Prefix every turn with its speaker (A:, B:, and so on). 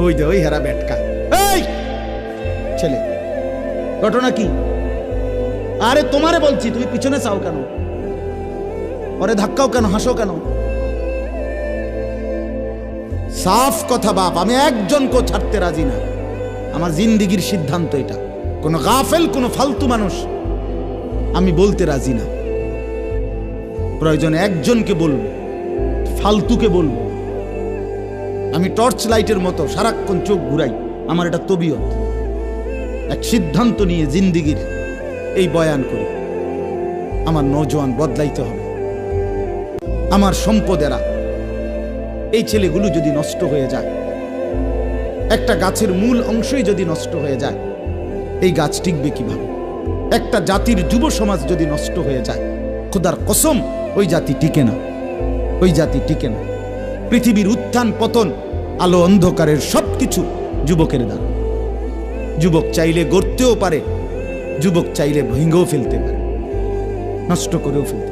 A: ওই যে ওই হেরা বেটকা, এই ছেলে ঘটনা কি? আরে তোমারে বলছি, তুমি পিছনে চাও কেন? ওরে ধাক্কাও কেন, হাসো কেন? সাফ কথা বাপ, আমি একজনকেও ছাড়তে রাজি না। আমার জিন্দিগির সিদ্ধান্ত এটা। কোনো গাফেল, কোনো ফালতু মানুষ আমি বলতে রাজি না। প্রয়োজনে একজনকে বলবো, ফালতুকে বলবো। আমি টর্চ লাইটের মতো সারাক্ষণ চোখ ঘুরাই, আমার এটা তবিয়ত। এক সিদ্ধান্ত নিয়ে জিন্দিগির এই বয়ান করি, আমার নওজোয়ান বদলাইতে হবে। আমার সম্পদেরা, এই ছেলেগুলো যদি নষ্ট হয়ে যায়, একটা গাছের মূল অংশই যদি নষ্ট হয়ে যায়, এই গাছ টিকবে কিভাবে? একটা জাতির যুব সমাজ যদি নষ্ট হয়ে যায়, খোদার কসম ওই জাতি টিকে না, ওই জাতি টিকে না। পৃথিবীর উত্থান পতন, আলো অন্ধকারের সবকিছু যুবকের দ্বারা। যুবক চাইলে গড়তেও পারে, যুবক চাইলে ভেঙেও ফেলতে পারে, নষ্ট করেও ফেলতে পারে।